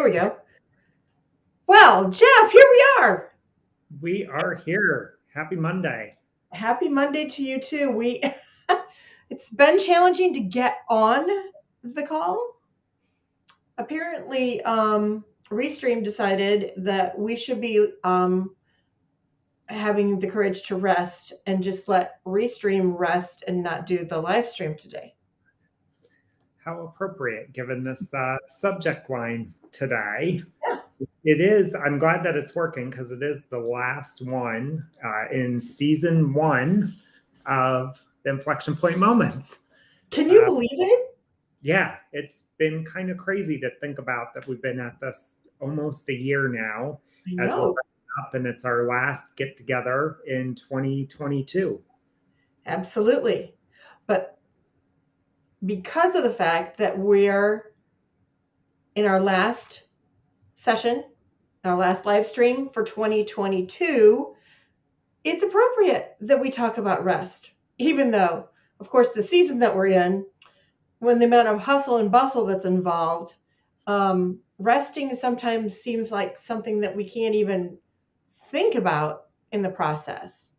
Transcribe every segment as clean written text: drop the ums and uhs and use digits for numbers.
There we go. Well, Jeff, here we are. We are here. Happy Monday. Happy Monday to you too. We It's been challenging to get on the call. Apparently, Restream decided that we should be having the courage to rest and just let Restream rest and not do the live stream today. How appropriate given this subject line today. Yeah. It is, I'm glad that it's working because it is the last one in season one of the Inflection Point Moments. Can you believe it? Yeah, it's been kind of crazy to think about that we've been at this almost a year now I as we're know. wrapping up, and it's our last get together in 2022. Absolutely. But because of the fact that we're in our last session, our last live stream for 2022, it's appropriate that we talk about rest, even though, of course, the season that we're in, when the amount of hustle and bustle that's involved, resting sometimes seems like something that we can't even think about in the process.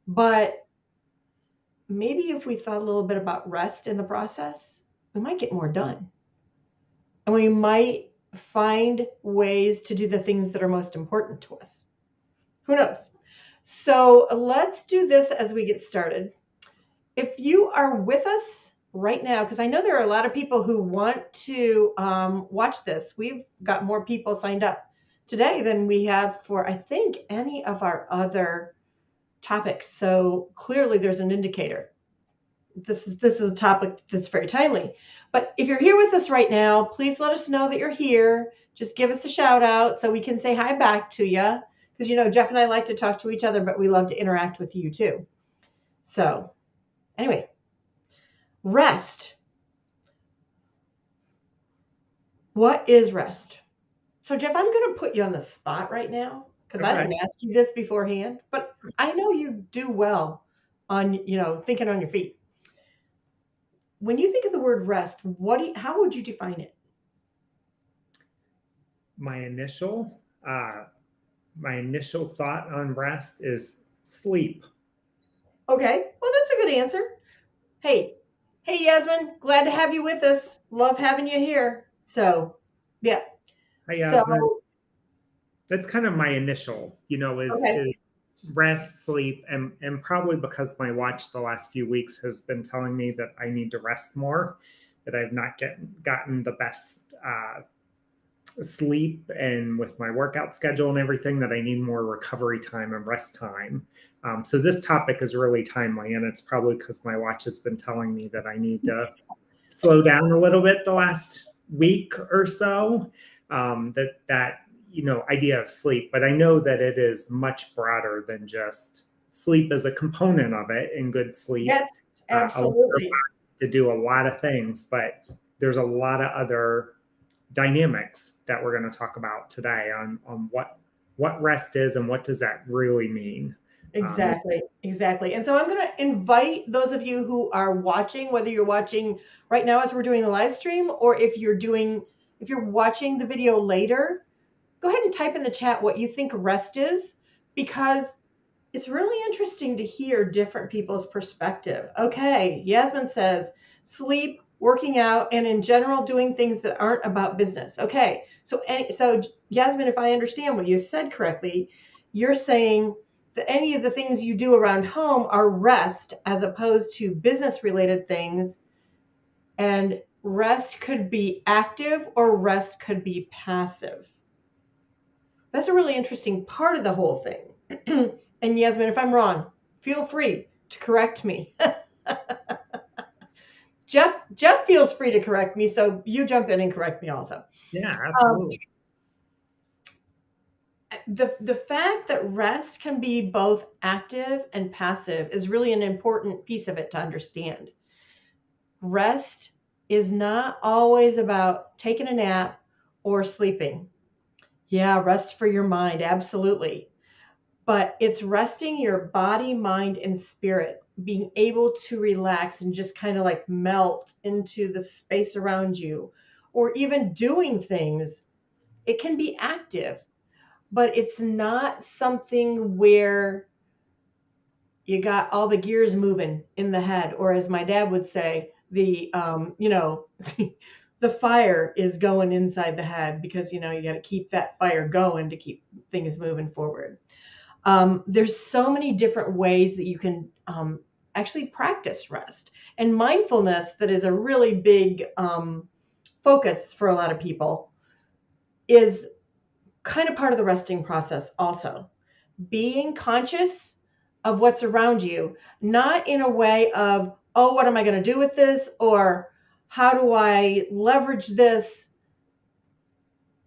But maybe if we thought a little bit about rest in the process, we might get more done. And we might find ways to do the things that are most important to us. Who knows? So let's do this as we get started. If you are with us right now, because I know there are a lot of people who want to watch this, we've got more people signed up today than we have for, I think, any of our other topics. So clearly there's an indicator. This is a topic that's very timely. But if you're here with us right now, please let us know that you're here. Just give us a shout out so we can say hi back to you. Because, Jeff and I like to talk to each other, but we love to interact with you too. So anyway, rest. What is rest? So, Jeff, I'm going to put you on the spot right now because I Okay. didn't ask you this beforehand, but I know you do well on, thinking on your feet. When you think of the word rest, how would you define it? My initial uh, my initial thought on rest is sleep. Okay, well, that's a good answer. Hey, hey, Yasmin, glad to have you with us. Love having you here. So, yeah. Hi, So, Yasmin. That's kind of my initial, okay. is rest, sleep, and probably because my watch the last few weeks has been telling me that I need to rest more, that I've not gotten the best sleep, and with my workout schedule and everything, that I need more recovery time and rest time. So this topic is really timely, and it's probably because my watch has been telling me that I need to slow down a little bit the last week or so. That idea of sleep, but I know that it is much broader than just sleep as a component of it. And good sleep Yes, allows our absolutely. body to do a lot of things, but there's a lot of other dynamics that we're going to talk about today on what rest is and what does that really mean. Um, Exactly, exactly. And so I'm going to invite those of you who are watching, whether you're watching right now as we're doing the live stream, or if you're watching the video later, go ahead and type in the chat what you think rest is, because it's really interesting to hear different people's perspective. Okay, Yasmin says sleep, working out, and in general doing things that aren't about business. Okay, so Yasmin, if I understand what you said correctly, you're saying that any of the things you do around home are rest as opposed to business related things, and rest could be active or rest could be passive. That's a really interesting part of the whole thing. And Yasmin, if I'm wrong, feel free to correct me. Jeff feels free to correct me, so you jump in and correct me also. yeah, Um, absolutely. the fact that rest can be both active and passive is really an important piece of it to understand. Rest is not always about taking a nap or sleeping. Yeah, rest for your mind, absolutely. But it's resting your body, mind, and spirit, being able to relax and just kind of like melt into the space around you, or even doing things It can be active, but it's not something where you got all the gears moving in the head, or as my dad would say, the fire is going inside the head, because you got to keep that fire going to keep things moving forward. There's so many different ways that you can actually practice rest and mindfulness. That is a really big focus for a lot of people, is kind of part of the resting process also. Being conscious of what's around you, not in a way of, oh, what am I going to do with this? Or how do I leverage this?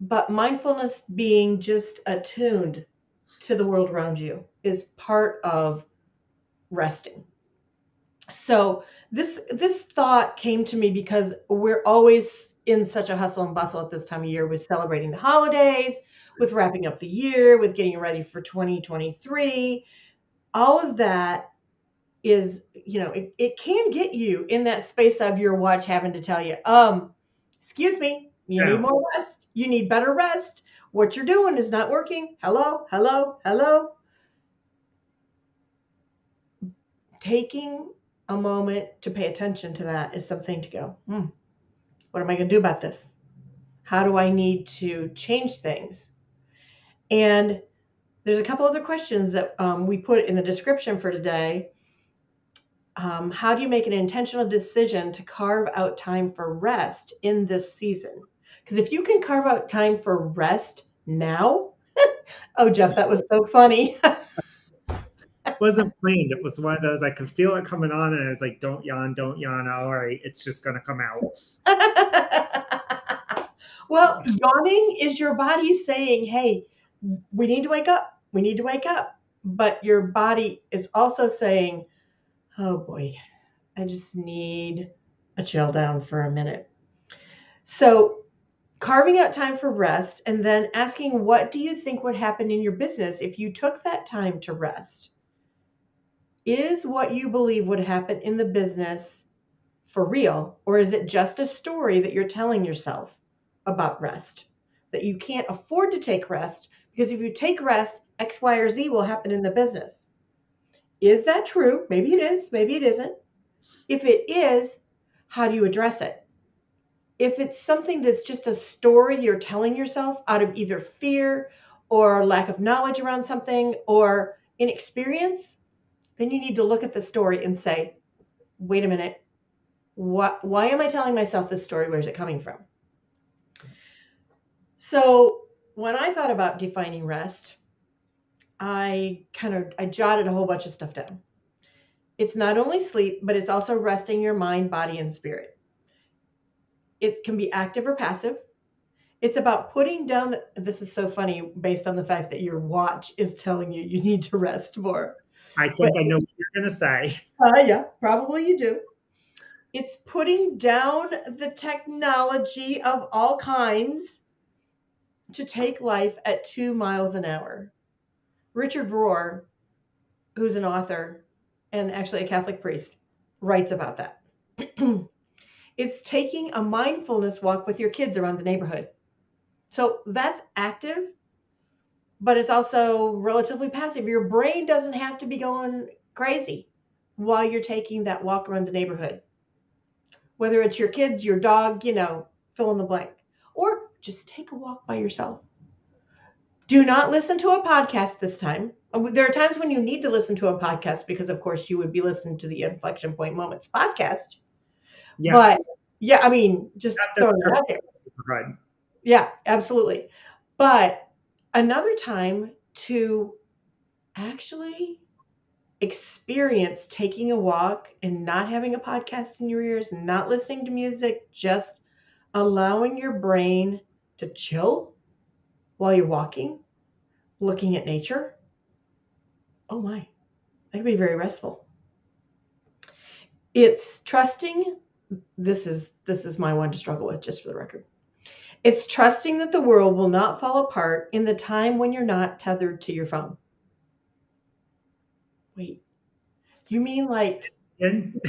But mindfulness, being just attuned to the world around you, is part of resting. So this thought came to me because we're always in such a hustle and bustle at this time of year, with celebrating the holidays, with wrapping up the year, with getting ready for 2023. All of that is, it can get you in that space of your watch having to tell you, excuse me, you need Yeah. more rest. You need better rest. What you're doing is not working. Hello, hello, hello. Taking a moment to pay attention to that is something to go, what am I going to do about this? How do I need to change things? And there's a couple other questions that we put in the description for today. How do you make an intentional decision to carve out time for rest in this season? Because if you can carve out time for rest now, oh, Jeff, that was so funny. Wasn't planned. It was one of those, I could feel it coming on, and I was like, don't yawn, don't yawn. All right, it's just going to come out. Well, yawning is your body saying, hey, we need to wake up. We need to wake up. But your body is also saying, oh boy, I just need a chill down for a minute. So, carving out time for rest and then asking, what do you think would happen in your business if you took that time to rest? Is what you believe would happen in the business for real, or is it just a story that you're telling yourself about rest? That you can't afford to take rest because if you take rest, X, Y, or Z will happen in the business. Is that true? Maybe it is, maybe it isn't. If it is, how do you address it? If it's something that's just a story you're telling yourself out of either fear or lack of knowledge around something or inexperience, then you need to look at the story and say, wait a minute, why am I telling myself this story? Where's it coming from? So when I thought about defining rest, I jotted a whole bunch of stuff down. It's not only sleep, but it's also resting your mind, body, and spirit. It can be active or passive. It's about putting down, this is so funny based on the fact that your watch is telling you you need to rest more. I But think I know what you're going to say. yeah, probably you do. It's putting down the technology of all kinds to take life at 2 miles an hour. Richard Rohr, who's an author and actually a Catholic priest, writes about that. It's taking a mindfulness walk with your kids around the neighborhood. So that's active, but it's also relatively passive. Your brain doesn't have to be going crazy while you're taking that walk around the neighborhood. Whether it's your kids, your dog, fill in the blank, or just take a walk by yourself. Do not listen to a podcast this time. There are times when you need to listen to a podcast because, of course, you would be listening to the Inflection Point Moments podcast. Yes. But yeah, I mean, just That throwing it out there. Right. Yeah, absolutely. But another time to actually experience taking a walk and not having a podcast in your ears, not listening to music, just allowing your brain to chill while you're walking, looking at nature. Oh my, that could be very restful. It's trusting, this is my one to struggle with, just for the record. It's trusting that the world will not fall apart in the time when you're not tethered to your phone. Wait, you mean like Again?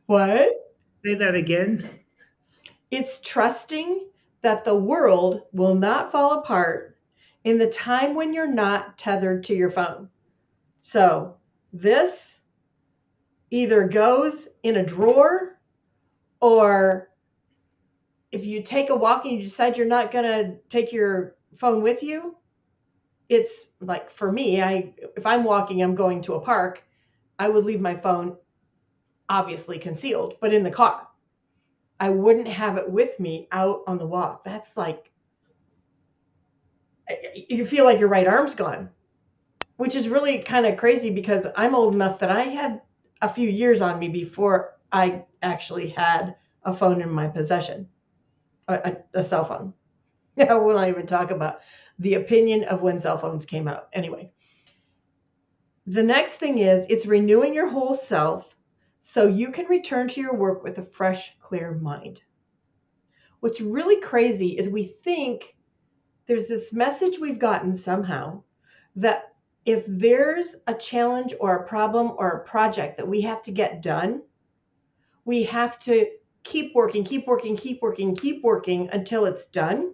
what? Say that again. It's trusting that the world will not fall apart in the time when you're not tethered to your phone. So this either goes in a drawer, or if you take a walk and you decide you're not going to take your phone with you, it's like, for me, if I'm walking, I'm going to a park, I would leave my phone obviously concealed, but in the car. I wouldn't have it with me out on the walk. That's like, you feel like your right arm's gone, which is really kind of crazy because I'm old enough that I had a few years on me before I actually had a phone in my possession, a cell phone. I will not even talk about the opinion of when cell phones came out. Anyway, the next thing is it's renewing your whole self so you can return to your work with a fresh, clear mind. What's really crazy is we think there's this message we've gotten somehow that if there's a challenge or a problem or a project that we have to get done, we have to keep working, keep working, keep working, keep working until it's done.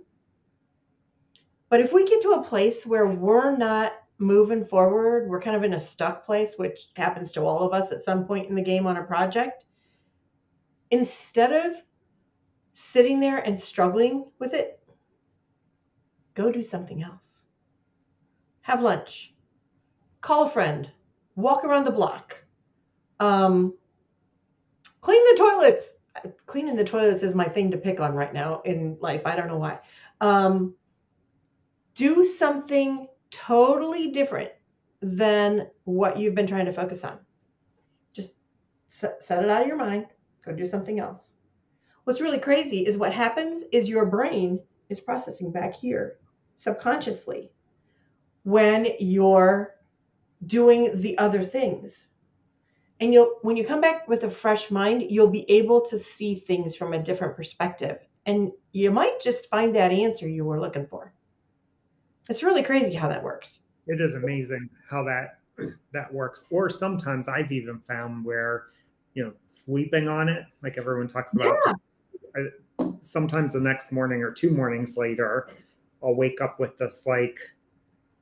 But if we get to a place where we're not moving forward, we're kind of in a stuck place, which happens to all of us at some point in the game on a project, instead of sitting there and struggling with it, go do something else. Have lunch, call a friend, walk around the block, clean the toilets. Cleaning the toilets is my thing to pick on right now in life. I don't know why. Do something totally different than what you've been trying to focus on. Just set it out of your mind. Go do something else. What's really crazy is what happens is your brain is processing back here subconsciously when you're doing the other things. And when you come back with a fresh mind, you'll be able to see things from a different perspective. And you might just find that answer you were looking for. It's really crazy how that works. It is amazing how that works. Or sometimes I've even found where, sleeping on it, like everyone talks about, Yeah. just sometimes the next morning or 2 mornings later, I'll wake up with this like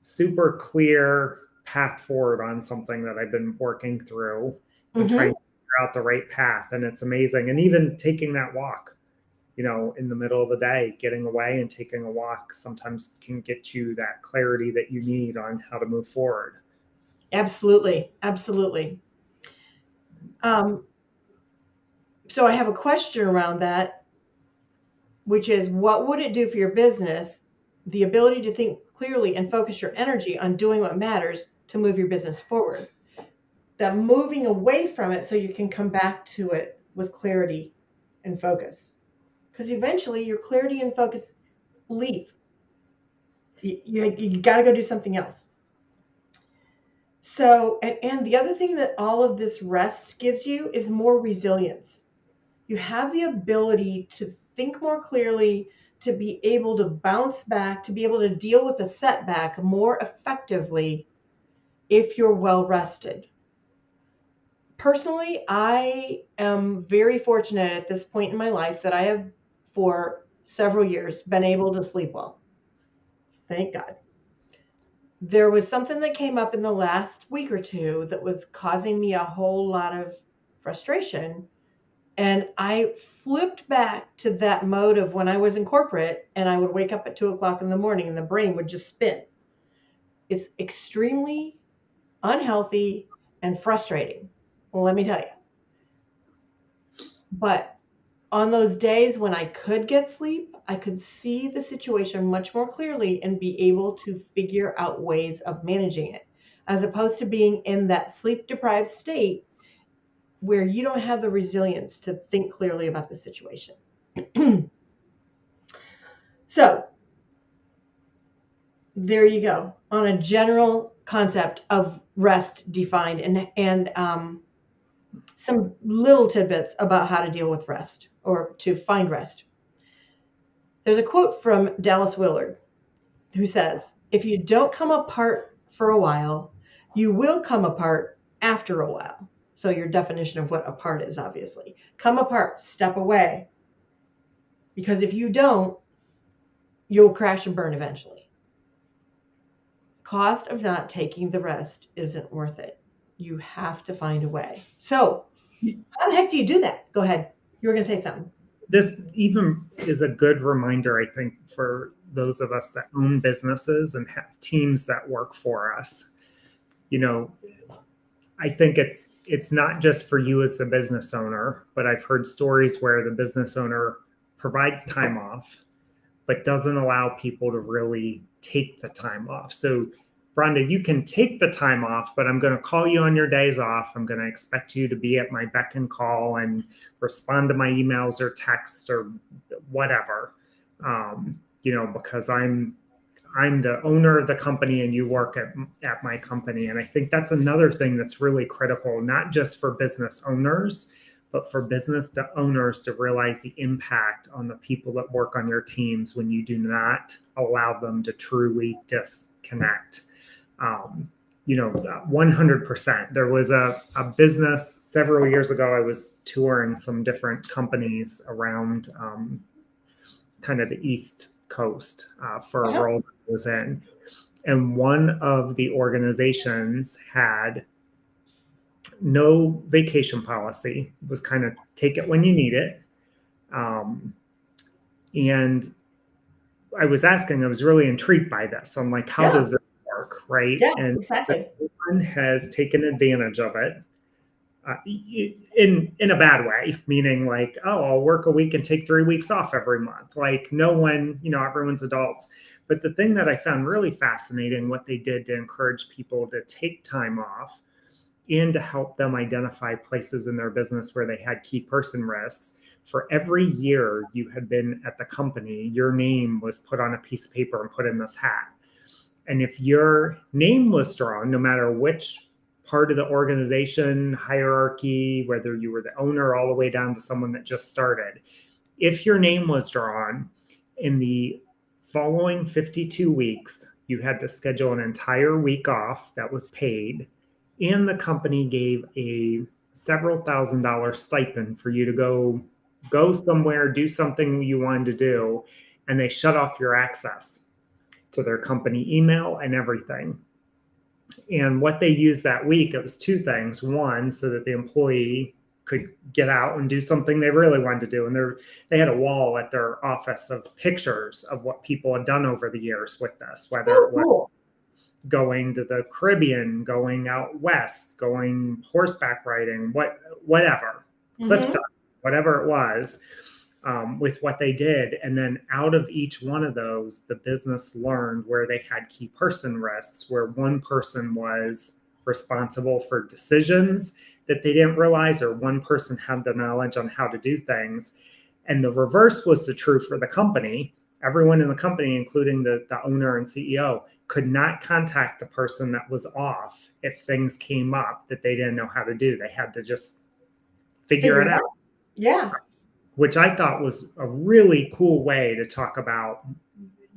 super clear path forward on something that I've been working through and trying Mm-hmm. to figure out the right path. And it's amazing. And even taking that walk, in the middle of the day, getting away and taking a walk sometimes can get you that clarity that you need on how to move forward. Absolutely. Absolutely. Um, so I have a question around that, which is what would it do for your business, the ability to think clearly and focus your energy on doing what matters to move your business forward? That moving away from it so you can come back to it with clarity and focus. Because eventually your clarity and focus leave. You got to go do something else. So, and the other thing that all of this rest gives you is more resilience. You have the ability to think more clearly, to be able to bounce back, to be able to deal with a setback more effectively if you're well rested. Personally, I am very fortunate at this point in my life that I have, for several years, been able to sleep well. Thank God. There was something that came up in the last week or two that was causing me a whole lot of frustration. And I flipped back to that mode of when I was in corporate and I would wake up at 2 o'clock in the morning and the brain would just spin. It's extremely unhealthy and frustrating. Well, let me tell you. But on those days when I could get sleep, I could see the situation much more clearly and be able to figure out ways of managing it, as opposed to being in that sleep deprived state where you don't have the resilience to think clearly about the situation. So there you go, on a general concept of rest defined, and some little tidbits about how to deal with rest or to find rest. There's a quote from Dallas Willard who says, if you don't come apart for a while, you will come apart after a while. So your definition of what apart is, obviously. Come apart, step away. Because if you don't, you'll crash and burn eventually. Cost of not taking the rest isn't worth it. You have to find a way. So, how the heck do you do that? Go ahead. You were going to say something. This even is a good reminder, I think, for those of us that own businesses and have teams that work for us. You know, I think it's not just for you as the business owner, but I've heard stories where the business owner provides time off, but doesn't allow people to really take the time off. So, Rhonda, you can take the time off, but I'm going to call you on your days off. I'm going to expect you to be at my beck and call and respond to my emails or texts or whatever. Because I'm the owner of the company and you work at my company. And I think that's another thing that's really critical, not just for business owners, but for business owners to realize the impact on the people that work on your teams when you do not allow them to truly disconnect. 100%. There was a business several years ago. I was touring some different companies around kind of the East Coast for a role that I was in. And one of the organizations had no vacation policy. It was kind of take it when you need it. And I was really intrigued by this. I'm like, how does this work? Right. Yeah, and exactly. Everyone has taken advantage of it. In a bad way, meaning like, oh, I'll work a week and take 3 weeks off every month. Like no one, everyone's adults. But the thing that I found really fascinating, what they did to encourage people to take time off and to help them identify places in their business where they had key person risks. For every year you had been at the company, your name was put on a piece of paper and put in this hat. And if your name was drawn, no matter which part of the organization hierarchy, whether you were the owner all the way down to someone that just started, if your name was drawn in the following 52 weeks, you had to schedule an entire week off that was paid, and the company gave a several $1,000 stipend for you to go somewhere, do something you wanted to do, and they shut off your access to their company email and everything. And what they used that week, it was two things. One, so that the employee could get out and do something they really wanted to do. And they had a wall at their office of pictures of what people had done over the years with this, whether it was going to the Caribbean, going out west, going horseback riding, whatever, cliff diving, whatever it was. With what they did. And then out of each one of those, the business learned where they had key person risks, where one person was responsible for decisions that they didn't realize, or one person had the knowledge on how to do things. And the reverse was the true for the company. Everyone in the company, including the owner and CEO, could not contact the person that was off if things came up that they didn't know how to do. They had to just figure it out. Yeah. Which I thought was a really cool way to talk about,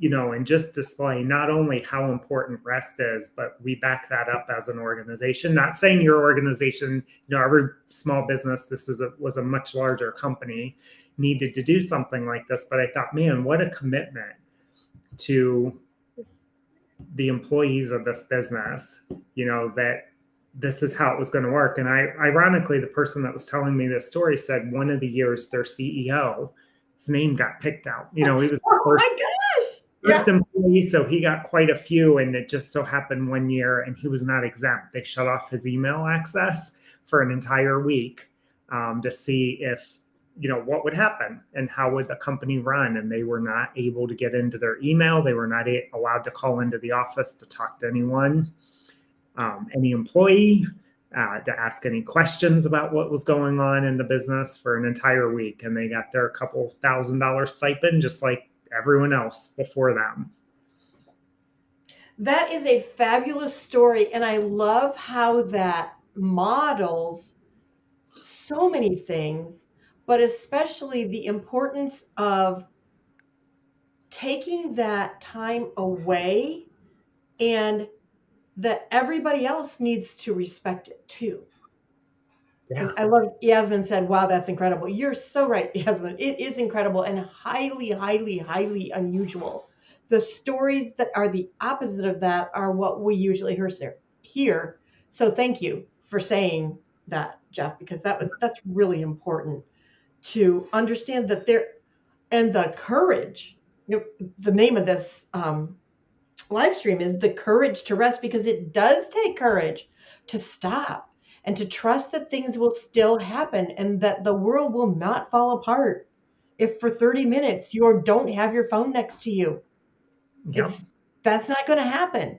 and just display not only how important rest is, but we back that up as an organization. Not saying your organization, every small business, was a much larger company, needed to do something like this. But I thought, man, what a commitment to the employees of this business, that this is how it was going to work. And ironically, the person that was telling me this story said one of the years their CEO, his name got picked out. He was the first employee, so he got quite a few. And it just so happened one year, and he was not exempt. They shut off his email access for an entire week to see if, what would happen and how would the company run. And they were not able to get into their email. They were not allowed to call into the office to talk to anyone. Any employee, to ask any questions about what was going on in the business for an entire week. And they got their couple $1,000 stipend, just like everyone else before them. That is a fabulous story. And I love how that models so many things, but especially the importance of taking that time away, and that everybody else needs to respect it too. Yeah. And I love, Yasmin said, wow, that's incredible. You're so right, Yasmin. It is incredible and highly, highly, highly unusual. the stories that are the opposite of that are what we usually hear. So thank you for saying that, Jeff, because that's really important to understand that there, and the courage. The name of this live stream is the courage to rest, because it does take courage to stop and to trust that things will still happen and that the world will not fall apart if for 30 minutes you don't have your phone next to you. Yep. It's That's not going to happen.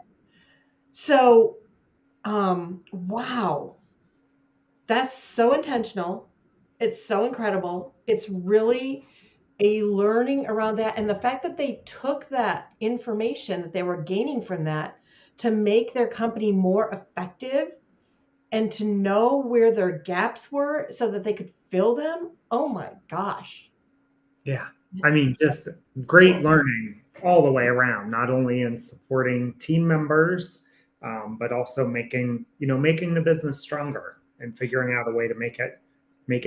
So wow, that's so intentional. It's so incredible. It's really a learning around that, and the fact that they took that information that they were gaining from that to make their company more effective and to know where their gaps were so that they could fill them. Oh my gosh. Yeah. I It's mean, just great cool. learning all the way around, not only in supporting team members, but also making the business stronger and figuring out a way to make it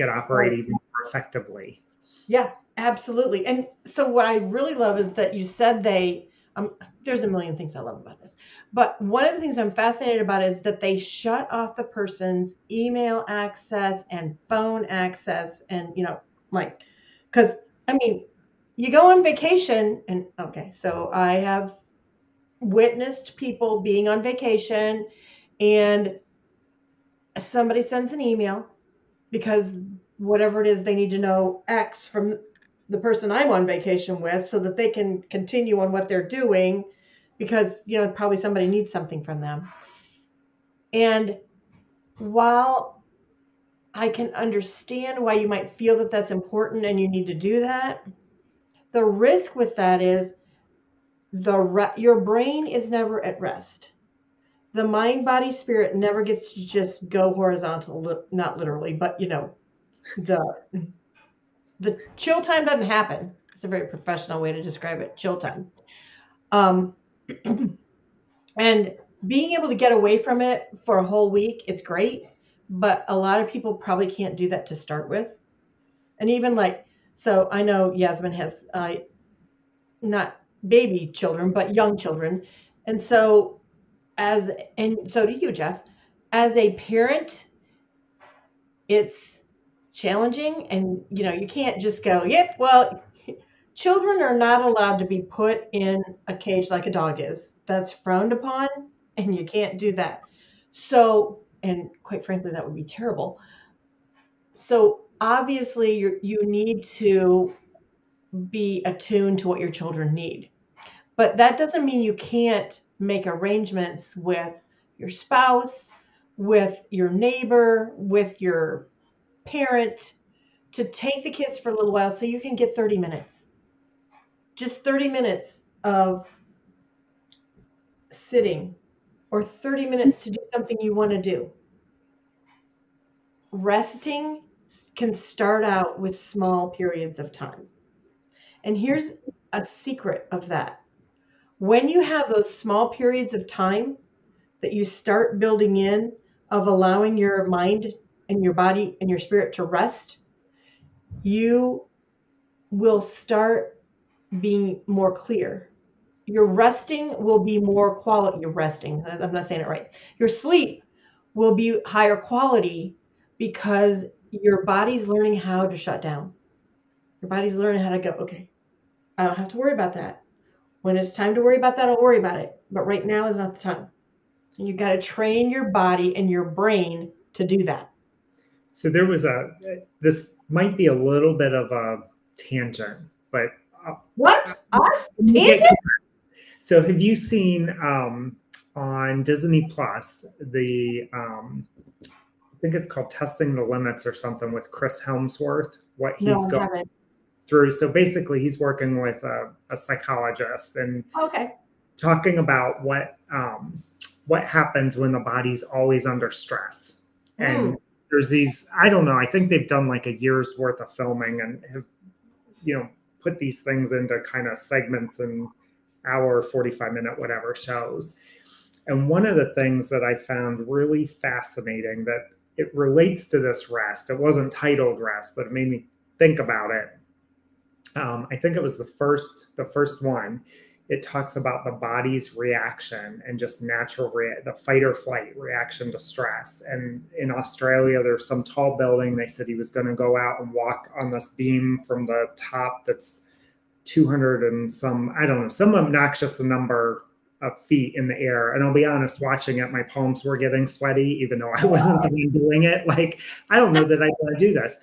operate Right. even more effectively. Yeah, absolutely. And so what I really love is that you said there's a million things I love about this. But one of the things I'm fascinated about is that they shut off the person's email access and phone access and, like, because, I mean, you go on vacation and, okay, so I have witnessed people being on vacation and somebody sends an email because whatever it is, they need to know X from the person I'm on vacation with so that they can continue on what they're doing because, probably somebody needs something from them. And while I can understand why you might feel that that's important and you need to do that, the risk with that is your brain is never at rest. The mind, body, spirit never gets to just go horizontal, not literally, but the the chill time doesn't happen. It's a very professional way to describe it. Chill time. Um, and being able to get away from it for a whole week is great, but a lot of people probably can't do that to start with. And even like, so I know Yasmin has not baby children, but young children. And so, and so do you, Jeff. As a parent, it's challenging, and you can't just go, yep, well, children are not allowed to be put in a cage like a dog is. That's frowned upon, and you can't do that. So, and quite frankly, that would be terrible. So, obviously, you need to be attuned to what your children need. But that doesn't mean you can't make arrangements with your spouse, with your neighbor, with your parent to take the kids for a little while so you can get 30 minutes. Just 30 minutes of sitting or 30 minutes to do something you want to do. Resting can start out with small periods of time. And here's a secret of that. When you have those small periods of time that you start building in of allowing your mind and your body and your spirit to rest, you will start being more clear. Your resting will be more quality. Your resting, I'm not saying it right. Your sleep will be higher quality because your body's learning how to shut down. Your body's learning how to go, okay, I don't have to worry about that. When it's time to worry about that, I'll worry about it. But right now is not the time. You got to train your body and your brain to do that. So this might be a little bit of a tangent, but What? Us? we'll get. Tangent? So have you seen on Disney Plus I think it's called Testing the Limits or something with Chris Helmsworth, what No, he's I going haven't. through. So basically, he's working with a psychologist and Okay. talking about what happens when the body's always under stress. Hmm. And there's these, I don't know, I think they've done like a year's worth of filming and have, put these things into kind of segments and hour, 45-minute, whatever shows. And one of the things that I found really fascinating that it relates to this rest, it wasn't titled rest, but it made me think about it. I think it was the first one it talks about the body's reaction and just natural the fight or flight reaction to stress. And in Australia, there's some tall building. They said he was going to go out and walk on this beam from the top that's 200 and some, I don't know, some obnoxious number of feet in the air. And I'll be honest, watching it, my palms were getting sweaty, even though I wasn't the one doing it. Like, I don't know that I want to do this.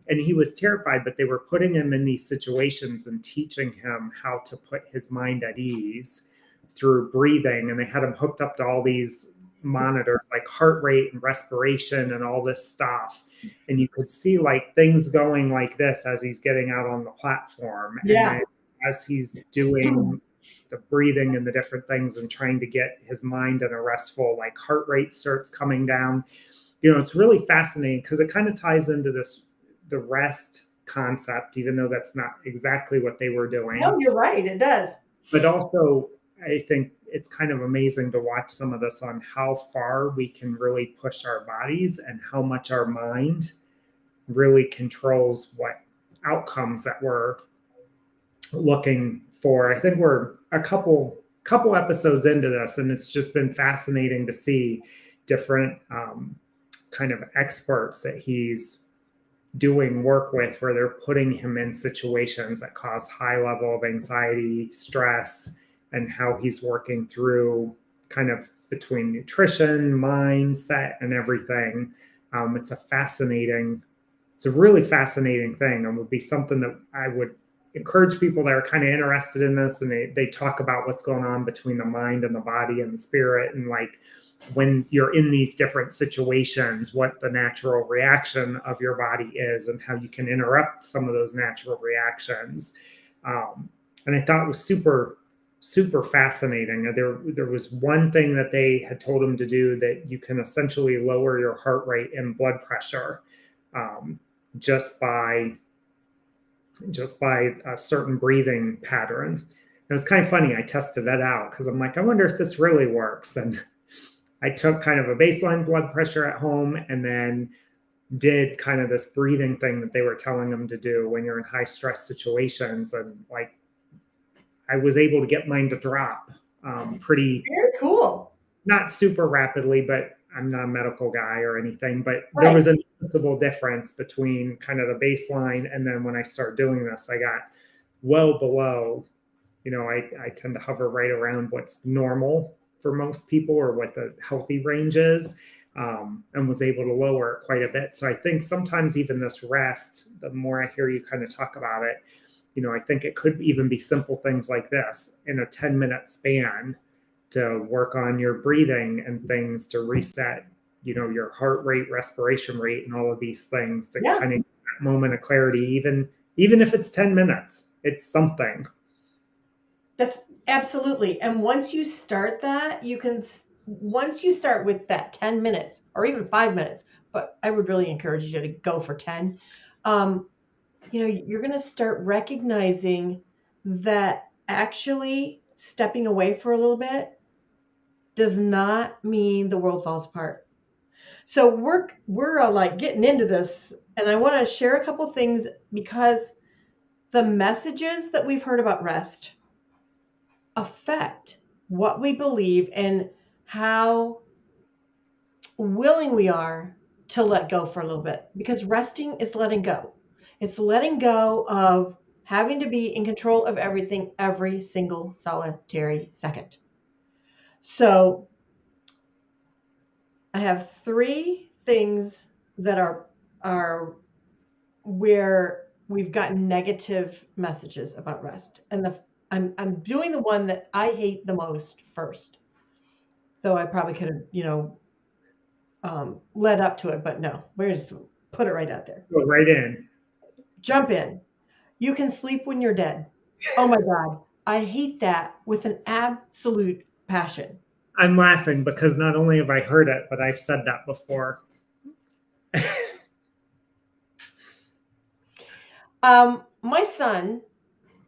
And he was terrified, but they were putting him in these situations and teaching him how to put his mind at ease through breathing. And they had him hooked up to all these monitors like heart rate and respiration and all this stuff. And you could see like things going like this as he's getting out on the platform. And Yeah. then as he's doing the breathing and the different things and trying to get his mind in a restful, like heart rate starts coming down. It's really fascinating because it kind of ties into the rest concept, even though that's not exactly what they were No, doing. you're right. It does. But also, I think it's kind of amazing to watch some of this on how far we can really push our bodies and how much our mind really controls what outcomes that we're looking for. I think we're a couple episodes into this, and it's just been fascinating to see different kind of experts that he's doing work with where they're putting him in situations that cause high level of anxiety, stress, and how he's working through kind of between nutrition, mindset, and everything. It's a really fascinating thing, and would be something that I would encourage people that are kind of interested in this, and they talk about what's going on between the mind and the body and the spirit, and like when you're in these different situations, what the natural reaction of your body is and how you can interrupt some of those natural reactions. And I thought it was super fascinating. There was one thing that they had told him to do, that you can essentially lower your heart rate and blood pressure um, just by a certain breathing pattern. It was kind of funny. I tested that out because I'm like, I wonder if this really works. And I took kind of a baseline blood pressure at home and then did kind of this breathing thing that they were telling them to do when you're in high stress situations. And like, I was able to get mine to drop pretty, Very cool. not super rapidly, but I'm not a medical guy or anything, but there Right. was a noticeable difference between kind of the baseline. And then when I started doing this, I got well below, I tend to hover right around what's normal for most people or what the healthy range is, and was able to lower it quite a bit. So I think sometimes even this rest, the more I hear you kind of talk about it, I think it could even be simple things like this in a 10-minute span to work on your breathing and things to reset, your heart rate, respiration rate, and all of these things to Yeah. kind of that moment of clarity, even if it's 10 minutes, it's something. That's absolutely. And once you start that, once you start with that 10 minutes or even 5 minutes, but I would really encourage you to go for 10. Um, you're going to start recognizing that actually stepping away for a little bit does not mean the world falls apart. So we're like getting into this, and I want to share a couple things because the messages that we've heard about rest affect what we believe and how willing we are to let go for a little bit, because resting is letting go. It's letting go of having to be in control of everything every single solitary second. So I have three things that are where we've gotten negative messages about rest. And I'm doing the one that I hate the most first, though I probably could have, led up to it, but no, we're just put it right out there. Go right in. Jump in. You can sleep when you're dead. Oh my God. I hate that with an absolute passion. I'm laughing because not only have I heard it, but I've said that before. My son,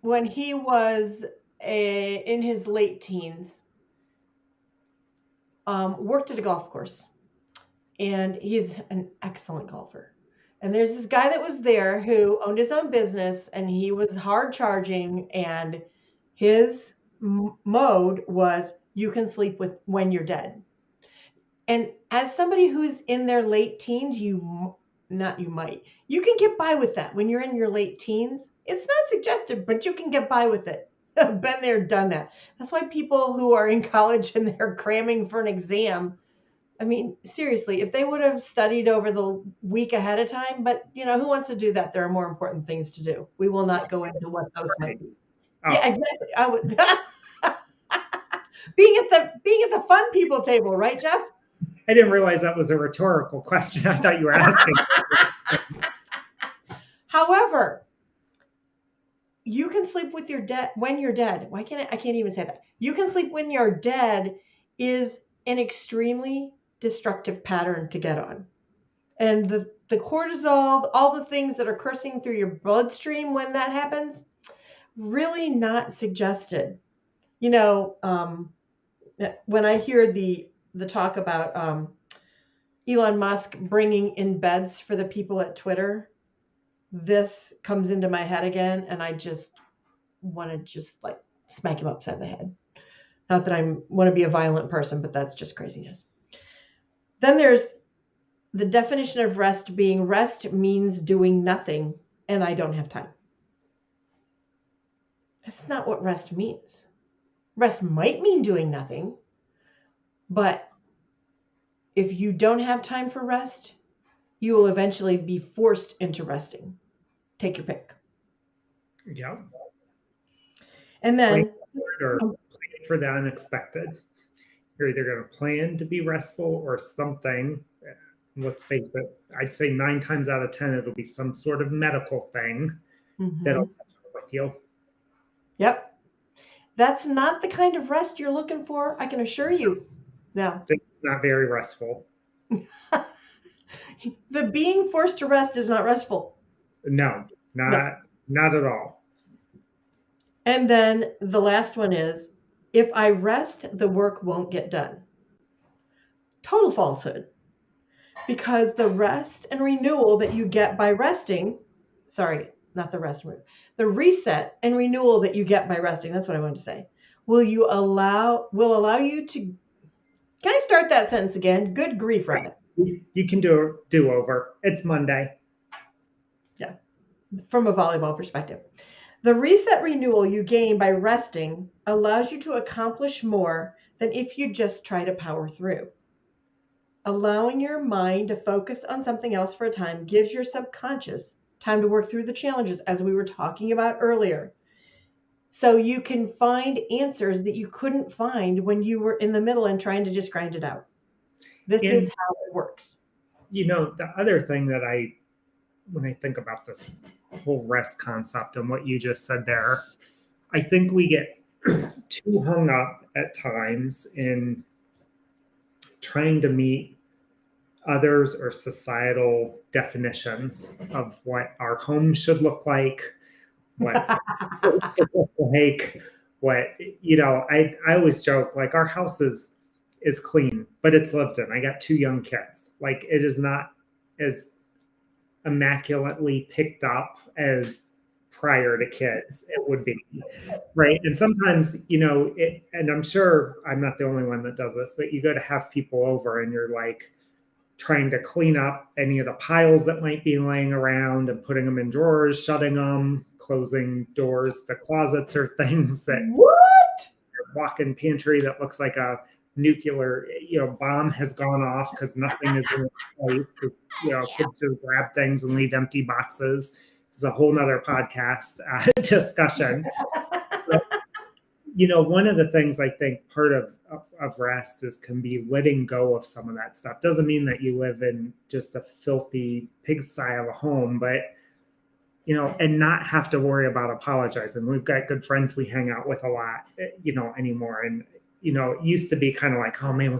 when he was in his late teens, worked at a golf course, and he's an excellent golfer. And there's this guy that was there who owned his own business, and he was hard charging, and his mode was you can sleep with when you're dead. And as somebody who's in their late teens, you can get by with that when you're in your late teens. It's not suggested, but you can get by with it. Been there, done that. That's why people who are in college and they're cramming for an exam, I mean, seriously, if they would have studied over the week ahead of time, but who wants to do that? There are more important things to do. We will not go into what those might be. Oh, Yeah, exactly. I would being at the fun people table, right, Jeff? I didn't realize that was a rhetorical question. I thought you were asking. However, you can sleep with your dead when you're dead. Why can't I can't even say that. You can sleep when you're dead is an extremely destructive pattern to get on. And the cortisol, all the things that are coursing through your bloodstream when that happens, really not suggested. When I hear the talk about Elon Musk bringing in beds for the people at Twitter, this comes into my head again, and I just want to just like smack him upside the head. Not that I want to be a violent person, but that's just craziness. Then there's the definition of rest being rest means doing nothing, and I don't have time. That's not what rest means. Rest might mean doing nothing, but if you don't have time for rest, you will eventually be forced into resting. Take your pick. Yeah. And then plan for the unexpected. You're either going to plan to be restful or something. Let's face it, I'd say 9 times out of 10, it'll be some sort of medical thing that'll catch up with you. Yep. That's not the kind of rest you're looking for, I can assure you. No. It's not very restful. The being forced to rest is not restful. No, not at all. And then the last one is, if I rest, the work won't get done. Total falsehood. Because the rest and renewal that you get by resting, sorry, not the rest, the reset and renewal that you get by resting, that's what I wanted to say, will allow you to, can I start that sentence again? Good grief, Rabbit. You can do over. It's Monday. Yeah, from a volleyball perspective. The reset renewal you gain by resting allows you to accomplish more than if you just try to power through. Allowing your mind to focus on something else for a time gives your subconscious time to work through the challenges, as we were talking about earlier. So you can find answers that you couldn't find when you were in the middle and trying to just grind it out. This is how it works. The other thing that when I think about this whole rest concept and what you just said there, I think we get too hung up at times in trying to meet others or societal definitions of what our home should look like, what I always joke, like, our house is clean, but it's lived in. I got 2 young kids. Like, it is not as immaculately picked up as prior to kids it would be, right? And sometimes, and I'm sure I'm not the only one that does this, but you go to have people over and you're like trying to clean up any of the piles that might be laying around and putting them in drawers, shutting them, closing doors to closets or things that walk-in pantry that looks like a nuclear bomb has gone off because nothing is in place, because kids just grab things and leave empty boxes. It's a whole nother podcast discussion. But, one of the things I think part of rest can be letting go of some of that stuff. Doesn't mean that you live in just a filthy pigsty of a home, but and not have to worry about apologizing. We've got good friends we hang out with a lot, anymore. And, it used to be kind of like, oh man, we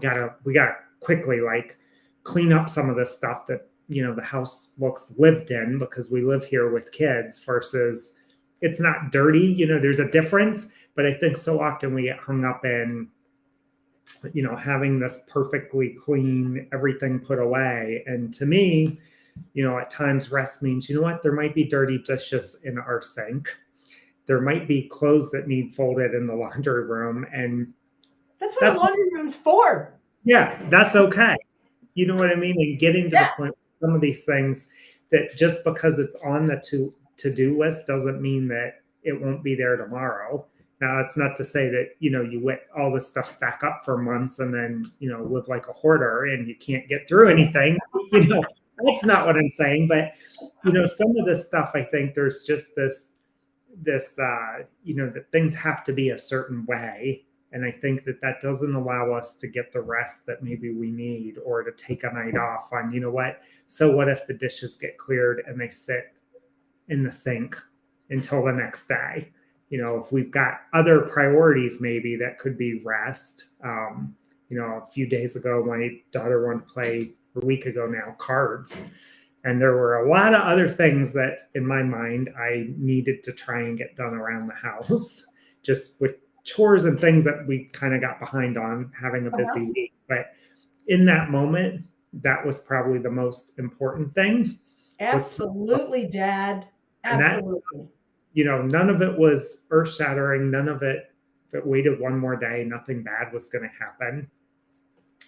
gotta quickly like clean up some of this stuff that, the house looks lived in because we live here with kids, versus it's not dirty. There's a difference, but I think so often we get hung up in, having this perfectly clean, everything put away. And to me, at times rest means, there might be dirty dishes in our sink. There might be clothes that need folded in the laundry room, and That's what a that's, laundry room's for. yeah, that's okay. You know what I mean? And getting to the Yeah. point where some of these things, that just because it's on the to-do list doesn't mean that it won't be there tomorrow. Now, it's not to say that, you let all this stuff stack up for months and then, live like a hoarder and you can't get through anything. That's not what I'm saying. But, some of this stuff, I think there's just this that things have to be a certain way, and I think that doesn't allow us to get the rest that maybe we need, or to take a night off on, what, so what if the dishes get cleared and they sit in the sink until the next day? If we've got other priorities, maybe that could be rest. A few days ago, my daughter wanted to play, a week ago now, cards. And there were a lot of other things that, in my mind, I needed to try and get done around the house, just with chores and things that we kind of got behind on, having a busy week. But in that moment, that was probably the most important thing. Absolutely, Dad. And that's, Absolutely. none of it was earth shattering. None of it, if it waited one more day, nothing bad was going to happen.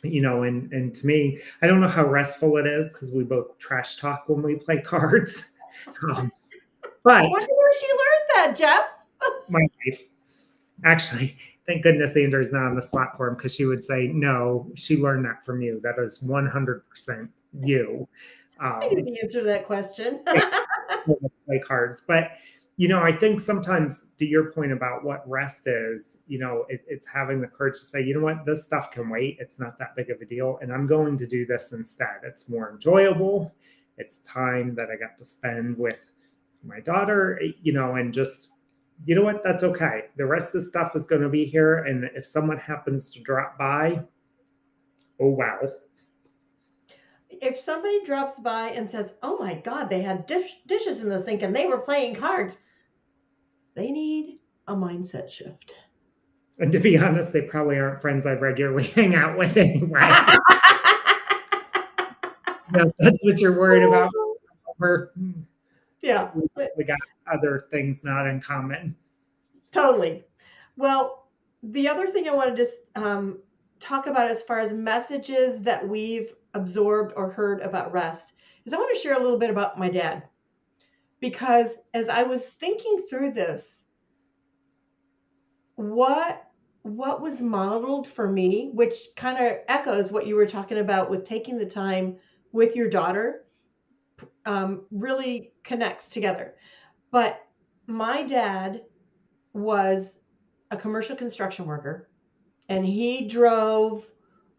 And to me, I don't know how restful it is, because we both trash talk when we play cards. Um, I but wonder where she learned that, Jeff. my wife, actually, thank goodness Andrew's not on this platform, because she would say, no, she learned that from you. That is 100% you. I knew the answer to that question. Play cards. But, I think sometimes, to your point about what rest is, it's having the courage to say, you know what, this stuff can wait. It's not that big of a deal. And I'm going to do this instead. It's more enjoyable. It's time that I got to spend with my daughter, and just, you know what, that's okay. The rest of the stuff is going to be here. And if someone happens to drop by, oh, wow. If somebody drops by and says, oh my God, they had dishes in the sink and they were playing cards, they need a mindset shift. And to be honest, they probably aren't friends I regularly hang out with anyway. That's what you're worried about. Yeah, We got other things not in common. totally. Well, the other thing I wanted to talk about as far as messages that we've absorbed or heard about rest is I want to share a little bit about my dad. Because as I was thinking through this, what was modeled for me, which kind of echoes what you were talking about with taking the time with your daughter, really connects together. But my dad was a commercial construction worker, and he drove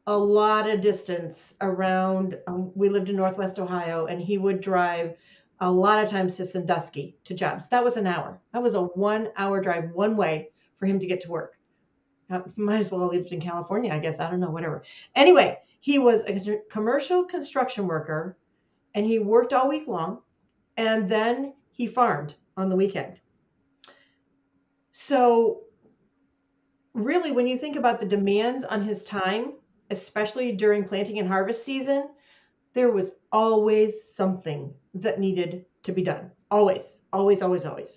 a lot of distance around. We lived in Northwest Ohio, and he would drive a lot of times to Sandusky to jobs. That was an hour. That was a 1 hour drive one way for him to get to work. He might as well have lived in California, I guess. I don't know, whatever. Anyway, he was a commercial construction worker, and he worked all week long, and then he farmed on the weekend. So really, when you think about the demands on his time, especially during planting and harvest season, there was always something that needed to be done. Always, always, always, always.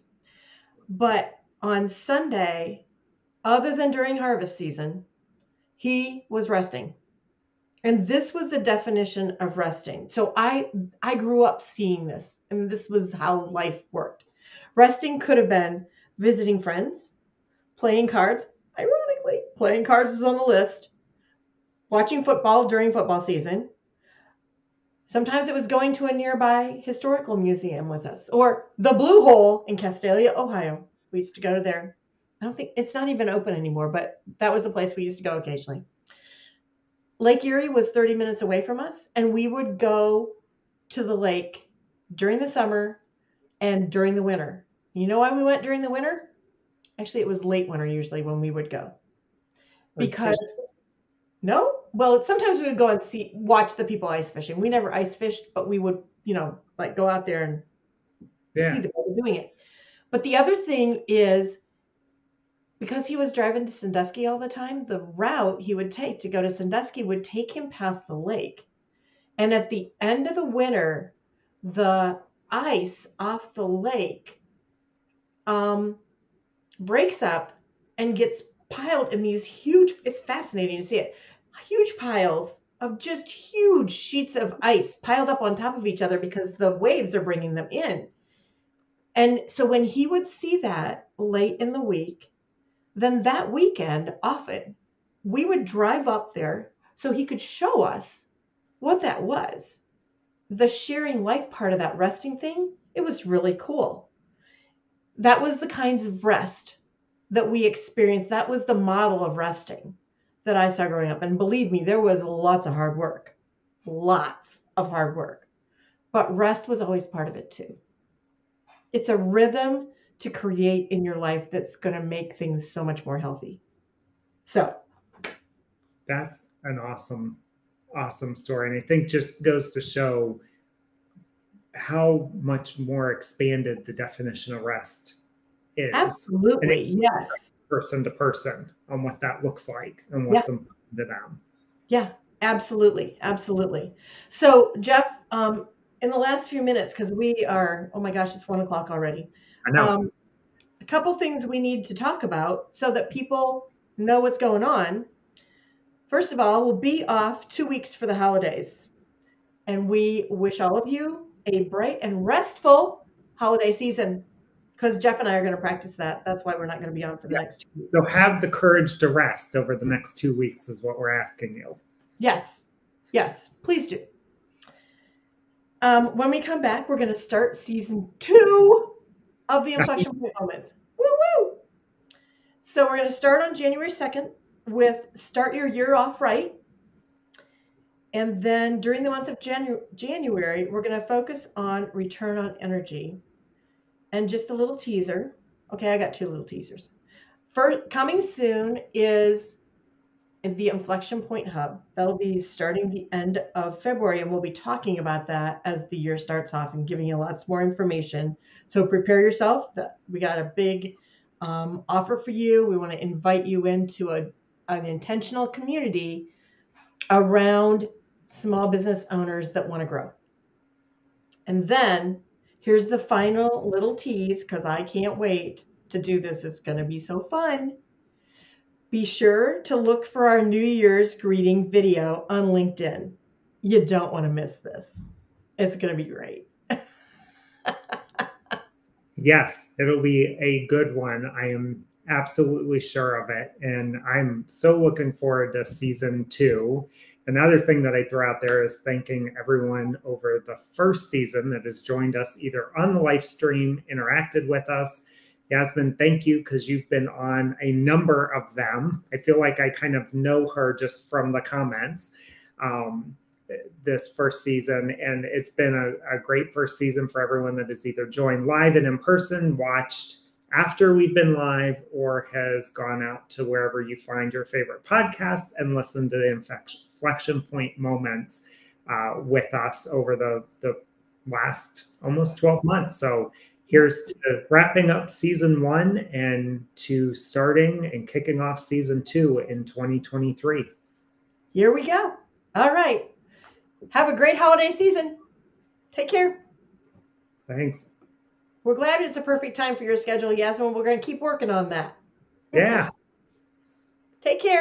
But on Sunday, other than during harvest season, he was resting. And this was the definition of resting. So I grew up seeing this, and this was how life worked. Resting could have been visiting friends, playing cards. Ironically, playing cards is on the list. Watching football during football season. Sometimes it was going to a nearby historical museum with us, or the Blue Hole in Castalia, Ohio. We used to go there. I don't think it's not even open anymore, but that was a place we used to go occasionally. Lake Erie was 30 minutes away from us, and we would go to the lake during the summer and during the winter. You know why we went during the winter? Actually, it was late winter usually when we would go. Because no, well, sometimes we would go and watch the people ice fishing. We never ice fished, but we would, like go out there and see the people doing it. But the other thing is, because he was driving to Sandusky all the time, the route he would take to go to Sandusky would take him past the lake. And at the end of the winter, the ice off the lake breaks up and gets piled in these huge, it's fascinating to see it, huge piles of just huge sheets of ice piled up on top of each other because the waves are bringing them in. And so when he would see that late in the week, then that weekend, often, we would drive up there so he could show us what that was. The sharing life part of that resting thing, it was really cool. That was the kinds of rest that we experienced. That was the model of resting that I saw growing up. And believe me, there was lots of hard work, lots of hard work. But rest was always part of it too. It's a rhythm to create in your life that's going to make things so much more healthy. So, That's an awesome story. And I think just goes to show how much more expanded the definition of rest is. And absolutely, yes. person to person on what that looks like and Yeah, what's important to them. yeah, absolutely, absolutely. So, Jeff, in the last few minutes, because we are, oh my gosh, it's 1 o'clock already. I know. Um, a couple things we need to talk about so that people know what's going on. First of all, we'll be off 2 weeks for the holidays, and we wish all of you a bright and restful holiday season. Because Jeff and I are going to practice that. That's why we're not going to be on for the next Yes. 2 weeks. So have the courage to rest over the next 2 weeks is what we're asking you. Yes, yes, please do. When we come back, we're going to start season 2 of the Inflection Point Moments. Woo woo! So we're going to start on January 2nd with Start Your Year Off Right. And then during the month of January, we're going to focus on return on energy. And just a little teaser. Okay, I got 2 little teasers. First, coming soon is the Inflection Point Hub. That'll be starting the end of February, and we'll be talking about that as the year starts off and giving you lots more information. So prepare yourself. We got a big offer for you. We want to invite you into an intentional community around small business owners that want to grow. And then here's the final little tease because I can't wait to do this. It's going to be so fun. Be sure to look for our New Year's greeting video on LinkedIn. You don't want to miss this. It's going to be great. Yes, it'll be a good one. I am absolutely sure of it. And I'm so looking forward to season 2. Another thing that I throw out there is thanking everyone over the first season that has joined us either on the live stream, interacted with us. Yasmin, thank you because you've been on a number of them. I feel like I kind of know her just from the comments. This first season, and it's been a great first season for everyone that has either joined live and in person, watched after we've been live, or has gone out to wherever you find your favorite podcast and listened to the inflection point moments with us over the last almost 12 months. So here's to wrapping up season 1 and to starting and kicking off season 2 in 2023. Here we go. All right. Have a great holiday season. Take care. Thanks. We're glad it's a perfect time for your schedule, Yasmin. We're going to keep working on that. Yeah. Take care.